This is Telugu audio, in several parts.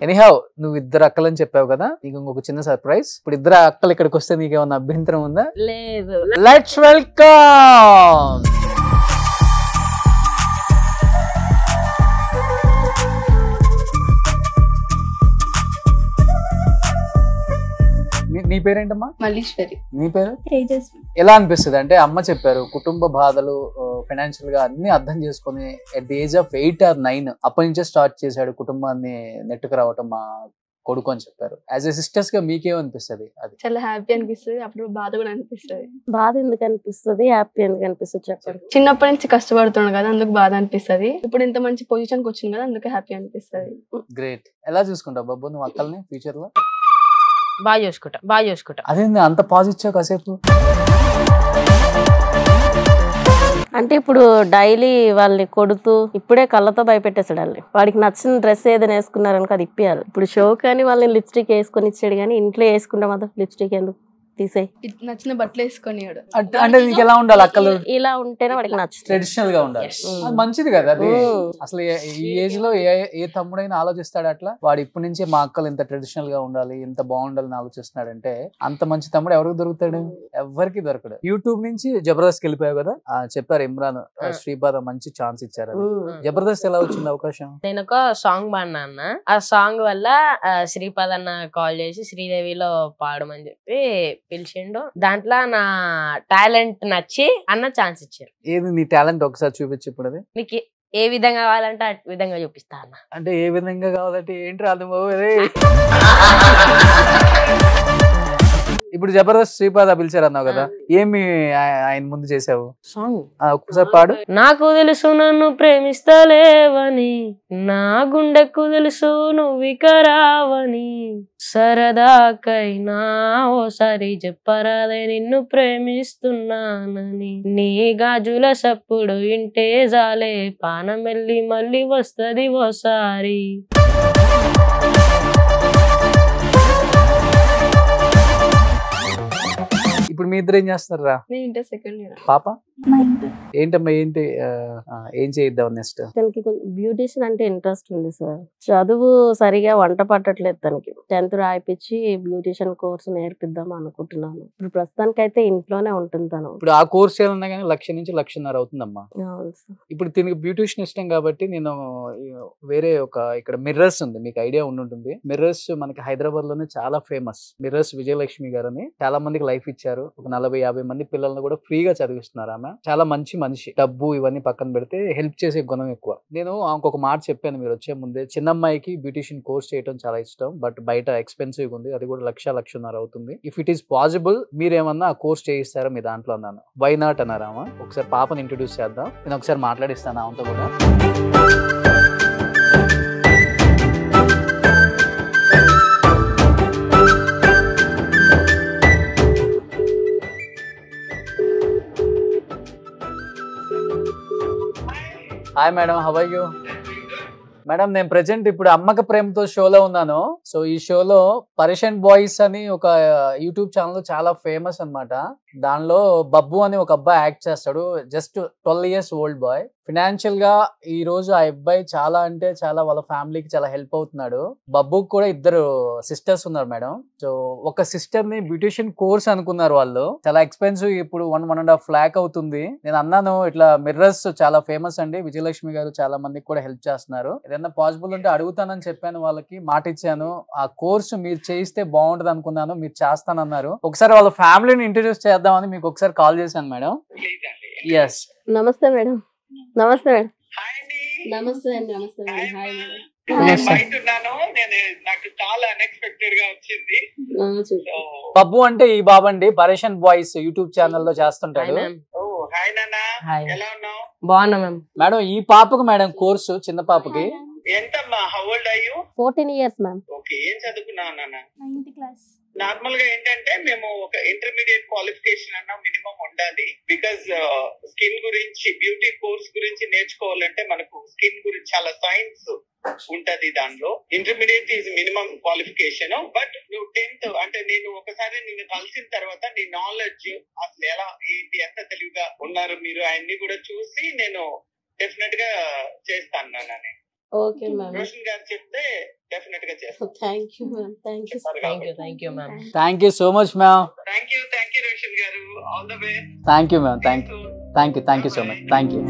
ఎనీహౌ నువ్వు ఇద్దరు అక్కలని చెప్పావు కదా, నీకు ఇంకొక చిన్న సర్ప్రైజ్. ఇప్పుడు ఇద్దరు అక్కలు ఇక్కడికి వస్తే నీకేమన్నా అభ్యంతరం ఉందా? లేదు. Let's welcome. నీ పేరేంటమ్మా? మల్లీశ్వరి. నీ పేరు? తేజస్వి. ఎలా అనిపిస్తుంది అంటే అమ్మ చెప్పారు కుటుంబ బాధలు ఫైనాన్షియల్ గా అన్ని అర్థం చేసుకుని at the age of 8 or 9 అప్పటి నుంచే స్టార్ట్ చేశాడు కుటుంబాన్ని నెట్టుకు రావటం మా కొడుకు అని చెప్పారు. యాజ్ ఎ సిస్టర్స్ గా మీకేమనిపిస్తుంది? అది చాలా హ్యాపీ అనిపిస్తుంది, అప్పుడు బాధ కూడా అనిపిస్తుంది. బాధ ఎందుకు అనిపిస్తుంది, హ్యాపీ ఎందుకు అనిపిస్తుంది చెప్పండి. చిన్నప్పటి నుంచి కష్టపడుతున్నాడు కదా, అందుకు బాధ అనిపిస్తుంది. ఇప్పుడు ఇంత మంచి పొజిషన్ కి వచ్చింది కదా, అందుకు హ్యాపీ అనిపిస్తుంది. గ్రేట్. ఎలా చూసుకుంటావు బాబు నువ్వు అక్కల్ని ఫ్యూచర్ లో? బాగా చూసుకుంటా. అదేంది అంత పాజిటివ్ కాసేపు? అంటే ఇప్పుడు డైలీ వాళ్ళని కొడుతూ ఇప్పుడే కళ్ళతో భయపెట్టేసాడు వాళ్ళని. వాడికి నచ్చిన డ్రెస్ ఏదైనా వేసుకున్నారనుకో అది ఇప్పియాలి. ఇప్పుడు షో కానీ వాళ్ళని లిప్స్టిక్ వేసుకొని ఇచ్చాడు, కానీ ఇంట్లో వేసుకుంటే మాత్రం లిప్స్టిక్ ఎందుకు తీసేయి, నచ్చిన బట్టలు వేసుకున్నాడు. అంటే నీకు ఎలా ఉండాలి అక్కలు? ఇలా ఉంటేనే వాడికి నచ్చుతుంది. ట్రెడిషనల్ గా ఉండాలి. అది మంచిది కదా. అది అసలు ఈ ఏజ్ లో ఏ తమ్ముడైనా ఆలోచిస్తాడు అట్లా. వాడు ఇప్పటి నుంచే మా అక్కలు ఇంత ట్రెడిషనల్ గా ఉండాలి, ఇంత బాగుండాలని ఆలోచిస్తున్నాడంటే అంత మంచి తమ్ముడు ఎవరికి దొరుకుతాడు? ఎవరికి దొరకడు. యూట్యూబ్ నుంచి జబర్దస్త్ వెళ్ళిపోయావు కదా, చెప్పారు ఇమ్రాన్ శ్రీపాద మంచి ఛాన్స్ ఇచ్చారు. జబర్దస్త్ ఎలా వచ్చింది అవకాశం? నేను ఒక సాంగ్ పాడినా అన్న, ఆ సాంగ్ వల్ల శ్రీపాద్ అన్న కాల్ చేసి శ్రీదేవిలో పాడమని చెప్పి పిలిచిండు. దాంట్లో నా టాలెంట్ నచ్చి అన్న ఛాన్స్ ఇచ్చారు. ఏది నీ టాలెంట్ ఒకసారి చూపించి. ఇప్పుడు అది మీకు ఏ విధంగా కావాలంటే ఆ విధంగా చూపిస్తా అన్న. అంటే ఏ విధంగా కావాలంటే ఏంటి రాదు. ఇప్పుడు జబర్దస్త్ శ్రీపాద పిలిచారు అన్నావు కదా, ఏమి ఆయన ముందు చేసావు సాంగ్? ఒక్కసారి పాడు. నాకు తెలుసు నన్ను ప్రేమిస్తలేవని, నా గుండెకు తెలుసు నువ్విక రావని, సరదాకైనా ఓసారి చెప్పరాదే నిన్ను ప్రేమిస్తున్నానని, నీ గాజుల సప్పుడు ఇంటే జాలే పానం వెళ్ళి మళ్ళీ వస్తది ఓసారి. ఇప్పుడు మీ ఇద్దరు ఏం చేస్తారా? నేను ఇంటర్ సెకండ్ ఇయర్. పాప ఏంటమ్మా? ఏంటి ఏం చేద్దాం నెక్స్ట్? తనకి కొంచెం బ్యూటిషియన్ అంటే ఇంట్రెస్ట్ ఉంది సార్. చదువు సరిగా వంట పట్టట్లేదు తనకి. 10th రాయిపించి బ్యూటిషియన్ కోర్స్ నేర్పిద్దాం అనుకుంటున్నాను. ఇప్పుడు ప్రస్తుతానికి అయితే ఇంట్లోనే ఉంటుంది తను. ఇప్పుడు ఆ కోర్స్ చేయాలన్నా కానీ 1,00,000 నుంచి 1,50,000 అవుతుందమ్మా. ఇప్పుడు దీనికి బ్యూటిషియన్ ఇష్టం కాబట్టి నేను వేరే ఇక్కడ మిర్రర్స్ ఉంది, మీకు ఐడియా ఉండుంటుంది. మిర్రర్స్ మనకి హైదరాబాద్ లోనే చాలా ఫేమస్. మిర్రర్స్ విజయలక్ష్మి గారు అని చాలా మందికి లైఫ్ ఇచ్చారు. ఒక 40-50 మంది పిల్లల్ని కూడా ఫ్రీగా చదివిస్తున్నారు. ఆమె చాలా మంచి మనిషి. డబ్బు ఇవన్నీ పక్కన పెడితే హెల్ప్ చేసే గుణం ఎక్కువ. నేను ఇంకొక మాట చెప్పాను మీరు వచ్చే ముందే, చిన్నమ్మాయికి బ్యూటిషియన్ కోర్స్ చేయడం చాలా ఇష్టం, బట్ బయట ఎక్స్పెన్సివ్ ఉంది. అది కూడా 1,00,000-1,50,000 అవుతుంది. ఇఫ్ ఇట్ ఈస్ పాసిబుల్ మీరేమన్నా ఆ కోర్స్ చేయిస్తారా మీ దాంట్లో అన్నాను. వై నాట్ అన్నారు ఆమె. ఒకసారి పాపని ఇంట్రొడ్యూస్ చేద్దాం, నేను ఒకసారి మాట్లాడిస్తాను ఆమెతో కూడా. Hi madam, how are you? Madam నేను ప్రెజెంట్ ఇప్పుడు అమ్మక ప్రేమతో షోలో ఉన్నాను. సో ఈ షోలో పరేషన్ బాయ్స్ అని ఒక యూట్యూబ్ ఛానల్ చాలా ఫేమస్ అన్నమాట. దానిలో బబ్బు అని ఒక అబ్బాయి యాక్ట్ చేస్తాడు. Just 12 years old bye. Financial గా ఈ రోజు ఆ అబ్బాయి చాలా అంటే చాలా వాళ్ళ ఫ్యామిలీకి చాలా హెల్ప్ అవుతున్నాడు. బబ్బుకి కూడా 2 సిస్టర్స్ ఉన్నారు మేడం. సో ఒక సిస్టర్ ని బ్యూటిషియన్ కోర్స్ అనుకున్నారు వాళ్ళు. చాలా ఎక్స్పెన్సివ్, ఇప్పుడు 1.5 lakh అవుతుంది. నేను అన్నాను ఇట్లా మిర్రర్స్ చాలా ఫేమస్ అండి, విజయలక్ష్మి గారు చాలా మందికి కూడా హెల్ప్ చేస్తున్నారు, ఏదైనా పాసిబుల్ ఉంటే అడుగుతానని చెప్పాను వాళ్ళకి, మాట ఇచ్చాను. ఆ కోర్సు మీరు చేయిస్తే బాగుంటది అనుకున్నాను, మీరు చేస్తానన్నారు. ఒకసారి వాళ్ళ ఫ్యామిలీని ఇంట్రడ్యూస్ చేద్దామని మీకు ఒకసారి కాల్ చేశాను మేడం. ఎస్. నమస్తే మేడం. నమస్తే మేడం. నమస్తే అండి. నమస్తే మేడం. Hi madam. బబ్బు అంటే ఈ బాబండి పరేషన్ బాయ్స్ యూట్యూబ్ ఛానల్ లో చేస్తుంటాడు. బాగున్నా మ్యామ్. మేడం ఈ పాపకు మేడం కోర్సు, చిన్న పాపకి. ఎంతమ్మా? How old are you? 14 years ma'am. Okay. ఏం చదువుకున్నావు నాన్న? 9th class. నార్మల్ గా ఏంటంటే మేము ఒక ఇంటర్మీడియట్ క్వాలిఫికేషన్ అన్న మినిమం ఉండాలి. బికాజ్ స్కిన్ గురించి, బ్యూటీ కోర్స్ గురించి నేర్చుకోవాలంటే మనకు స్కిన్ గురించి చాలా సైన్స్ ఉంటది. దానిలో intermediate is minimum qualification. But నువ్వు 10th అంటే నేను ఒకసారి నిన్ను కలిసిన తర్వాత నీ నాలెడ్జ్ అసలు ఎలా ఏంటి, ఎంత తెలివిగా ఉన్నారు మీరు, అన్ని కూడా చూసి నేను డెఫినెట్ గా చేస్తాను నాన్న. Okay ma'am. రోషన్ గారు చెప్తే డెఫినెట్ గా చేస్తాం. Thank you ma'am. Thank you. Thank you ma'am. Thank you so much ma'am. Thank you Roshan గారు. All the best. Thank you ma'am. Thank you so much. Thank you.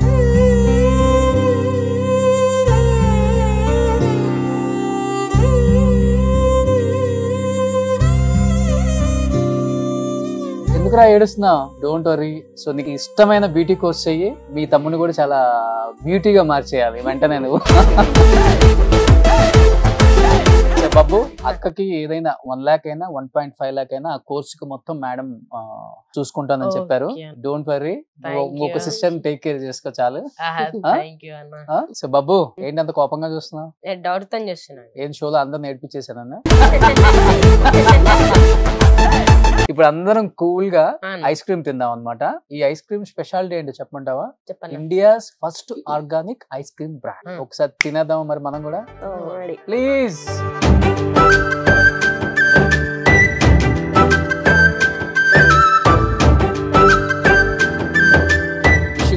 ఎందుకురా ఏడుస్తున్నావు? Don't worry. సో నీకు ఇష్టమైన బ్యూటీ కోర్స్ చెయ్యి, మీ తమ్ముని కూడా చాలా బ్యూటీగా మార్చేయాలి వెంటనే నువ్వు. బాబు, అక్కకి ఏదైనా 1 lakh అయినా 1.5 lakh అయినా ఆ కోర్సుకి మొత్తం మేడం చూసుకుంటానని చెప్పారు. డోంట్ వరీ, ఒక సిస్టర్ టేక్ కేర్ చేసుకో చాలు. థ్యాంక్ యూ అన్న. సో బాబు, ఏంటి అంత కోపంగా చూస్తున్నావు? డౌట్ తో చేస్తున్నాను. ఏం షోలో అందరు నేర్పించేసానన్నా? ఇప్పుడు అందరం కూల్ గా ఐస్ క్రీమ్ తిందాం అన్నమాట. ఈ ఐస్ క్రీమ్ స్పెషాలిటీ ఏంటో చెప్పమంటావా? చెప్పండి. India's first organic ice cream brand. ఒకసారి తినేద్దాం మరి మనం కూడా, ప్లీజ్.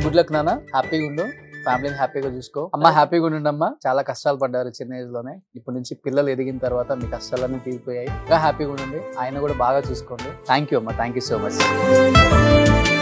గుడ్ లక్ నాన్న, హ్యాపీగా ఉండు, ఫ్యామిలీని హ్యాపీగా చూసుకో. అమ్మ హ్యాపీగా ఉండండి. చాలా కష్టాలు పడ్డారు చిన్న ఏజ్ లోనే. ఇప్పటి నుంచి పిల్లలు ఎదిగిన తర్వాత మీ కష్టాలన్నీ తీరిపోయాయి. ఇంకా హ్యాపీగా ఉండండి. ఆయన కూడా బాగా చూసుకోండి. థ్యాంక్ యూ అమ్మ. Thank you so much.